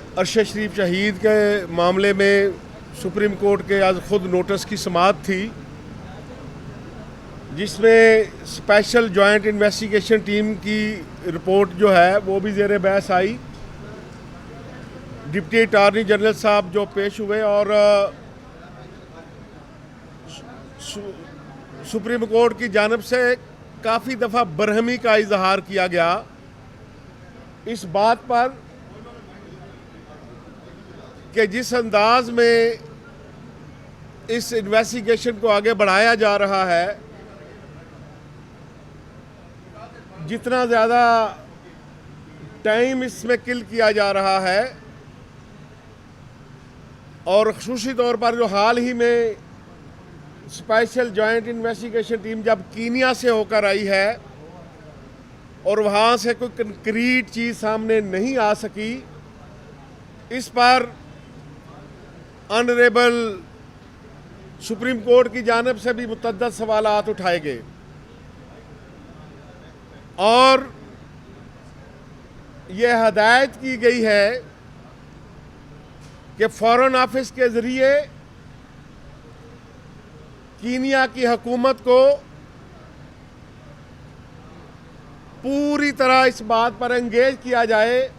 अरशद शरीफ शहीद के मामले में सुप्रीम कोर्ट के आज खुद नोटिस की समाअत थी, जिसमें स्पेशल जॉइंट इन्वेस्टिगेशन टीम की रिपोर्ट जो है वो भी ज़ेर बहस आई। डिप्टी अटॉर्नी जनरल साहब जो पेश हुए और सुप्रीम कोर्ट की जानिब से काफ़ी दफ़ा बरहमी का इजहार किया गया इस बात पर कि जिस अंदाज में इस इन्वेस्टिगेशन को आगे बढ़ाया जा रहा है, जितना ज़्यादा टाइम इसमें किल किया जा रहा है, और ख़ुसूसी तौर पर जो हाल ही में स्पेशल जॉइंट इन्वेस्टिगेशन टीम जब कीनिया से होकर आई है और वहाँ से कोई कंक्रीट चीज़ सामने नहीं आ सकी, इस पर ऑनरेबल सुप्रीम कोर्ट की जानिब से भी मुतअद्दिद सवालात उठाए गए और ये हदायत की गई है कि फॉरेन ऑफिस के ज़रिए कीनिया की हुकूमत को पूरी तरह इस बात पर एंगेज किया जाए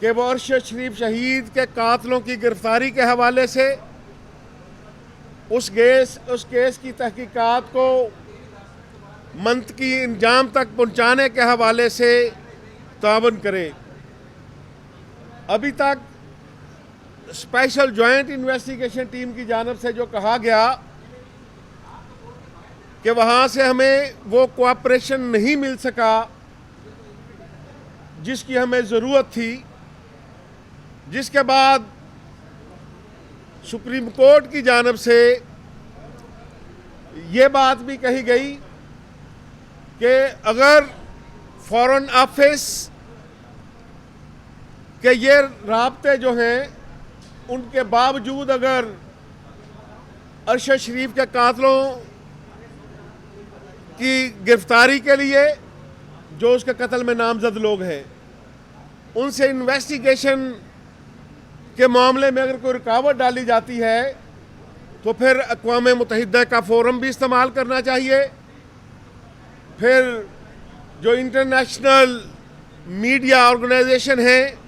कि वो अरशद शरीफ शहीद के कातलों की गिरफ्तारी के हवाले से उस केस की तहकीकात को मंतकी अंजाम तक पहुंचाने के हवाले से तावन करे। अभी तक स्पेशल जॉइंट इन्वेस्टिगेशन टीम की जानिब से जो कहा गया कि वहाँ से हमें वो कोऑपरेशन नहीं मिल सका जिसकी हमें ज़रूरत थी, जिसके बाद सुप्रीम कोर्ट की जानिब से ये बात भी कही गई कि अगर फॉरेन ऑफिस के ये राब्ते जो हैं उनके बावजूद अगर अरशद शरीफ के कातलों की गिरफ्तारी के लिए जो उसके कत्ल में नामजद लोग हैं उनसे इन्वेस्टिगेशन के मामले में अगर कोई रुकावट डाली जाती है तो फिर अक़वाम मुत्तहिदा का फोरम भी इस्तेमाल करना चाहिए, फिर जो इंटरनेशनल मीडिया ऑर्गेनाइजेशन हैं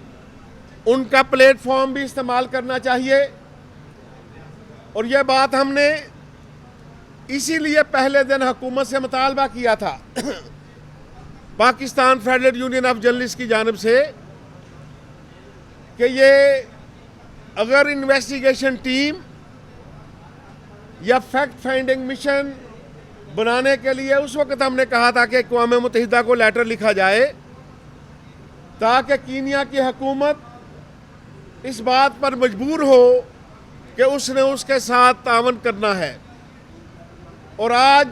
उनका प्लेटफॉर्म भी इस्तेमाल करना चाहिए। और यह बात हमने इसीलिए पहले दिन हुकूमत से मुतालबा किया था Pakistan federal union of journalist की जानिब से कि ये अगर इन्वेस्टिगेशन टीम या फैक्ट फाइंडिंग मिशन बनाने के लिए उस वक्त हमने कहा था कि अक़वाम मुत्तहिदा को लेटर लिखा जाए ताकि कीनिया की हुकूमत इस बात पर मजबूर हो कि उसने उसके साथ तावन करना है। और आज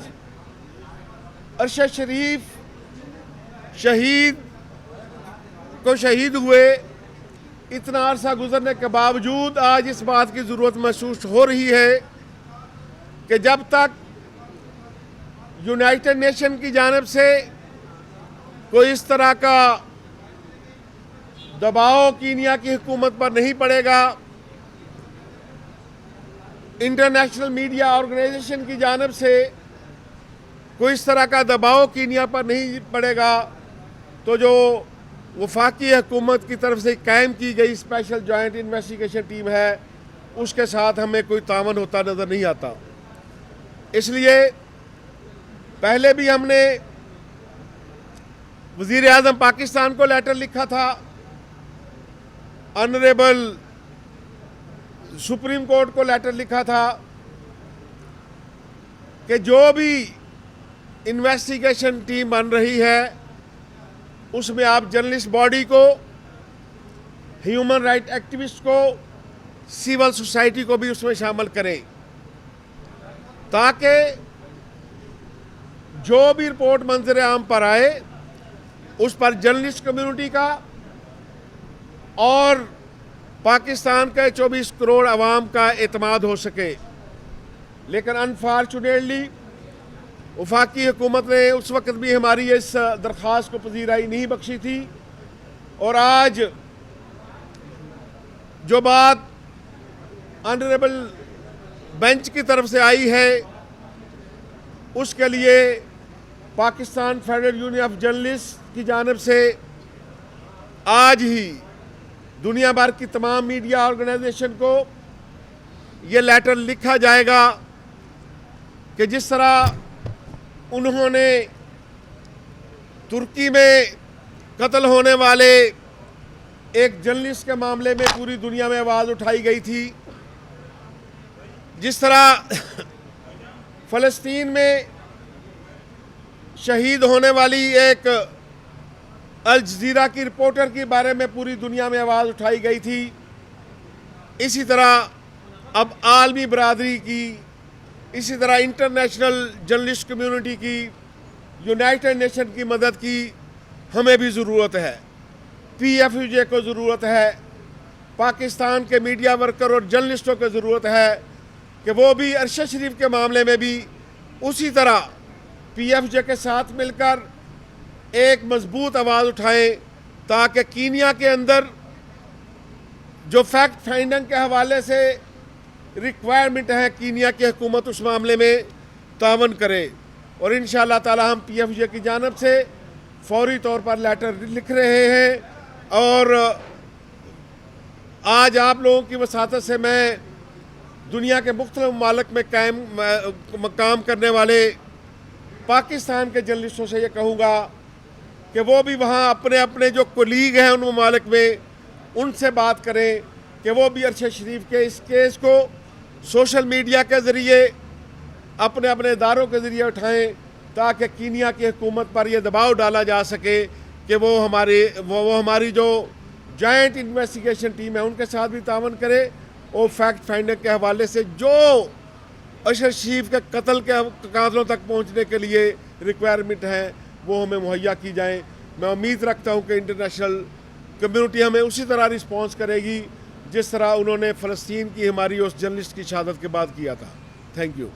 अरशद शरीफ शहीद हुए इतना अरसा गुजरने के बावजूद आज इस बात की ज़रूरत महसूस हो रही है कि जब तक यूनाइटेड नेशन की जानिब से कोई इस तरह का दबाव कीनिया की हुकूमत पर नहीं पड़ेगा, इंटरनेशनल मीडिया ऑर्गेनाइजेशन की जानिब से कोई इस तरह का दबाव कीनिया पर नहीं पड़ेगा, तो जो वफाकी हुकूमत की तरफ से कायम की गई स्पेशल जॉइंट इन्वेस्टिगेशन टीम है उसके साथ हमें कोई तावन होता नज़र नहीं आता। इसलिए पहले भी हमने वज़ीर आज़म पाकिस्तान को लेटर लिखा था, ऑनरेबल सुप्रीम कोर्ट को लेटर लिखा था कि जो भी इन्वेस्टिगेशन टीम बन रही है उसमें आप जर्नलिस्ट बॉडी को, ह्यूमन राइट एक्टिविस्ट को, सिविल सोसाइटी को भी उसमें शामिल करें ताकि जो भी रिपोर्ट मंजर आम पर आए उस पर जर्नलिस्ट कम्युनिटी का और पाकिस्तान के 24 करोड़ अवाम का एतमाद हो सके। लेकिन अनफॉर्चुनेटली वफाकी हुकूमत ने उस वक्त भी हमारी इस दरख्वास्त को पजीराई नहीं बख्शी थी और आज जो बात ऑनरेबल बेंच की तरफ से आई है उसके लिए Pakistan federal union of journalist की जानिब से आज ही दुनिया भर की तमाम मीडिया ऑर्गेनाइजेशन को ये लेटर लिखा जाएगा कि जिस तरह उन्होंने तुर्की में कत्ल होने वाले एक जर्नलिस्ट के मामले में पूरी दुनिया में आवाज़ उठाई गई थी, जिस तरह फ़लस्तीन में शहीद होने वाली एक अल जज़ीरा की रिपोर्टर के बारे में पूरी दुनिया में आवाज़ उठाई गई थी, इसी तरह अब आलमी बरादरी की, इसी तरह इंटरनेशनल जर्नलिस्ट कम्युनिटी की, यूनाइटेड नेशन की मदद की हमें भी ज़रूरत है। PFUJ को ज़रूरत है, पाकिस्तान के मीडिया वर्कर और जर्नलिस्टों को ज़रूरत है कि वो भी अरशद शरीफ के मामले में भी उसी तरह PFUJ के साथ मिलकर एक मजबूत आवाज़ उठाएं, ताकि कीनिया के अंदर जो फैक्ट फाइंडिंग के हवाले से रिक्वायरमेंट है कीनिया की हुकूमत उस मामले में तावन करे। और इंशाअल्लाह ताला हम PFUJ की जानिब से फौरी तौर पर लेटर लिख रहे हैं और आज आप लोगों की वसातत से मैं दुनिया के मुख्तलिफ ममालिक में काम करने वाले पाकिस्तान के जर्नलिस्टों से ये कहूँगा कि वो भी वहाँ अपने अपने जो कोलीग हैं उन ममालिक में उनसे बात करें कि वो भी अरशद शरीफ के इस केस को सोशल मीडिया के ज़रिए अपने अपने इदारों के ज़रिए उठाएं, ताकि कीनिया की हुकूमत पर यह दबाव डाला जा सके कि वो हमारी जो जॉइंट इन्वेस्टिगेशन टीम है उनके साथ भी तावन करे और फैक्ट फाइंडिंग के हवाले से जो अरशद शरीफ के कत्ल के कातलों तक पहुंचने के लिए रिक्वायरमेंट है वो हमें मुहैया की जाए। मैं उम्मीद रखता हूं कि इंटरनेशनल कम्युनिटी हमें उसी तरह रिस्पॉन्स करेगी जिस तरह उन्होंने फ़लस्तीन की हमारी उस जर्नलिस्ट की शहादत के बाद किया था। Thank you.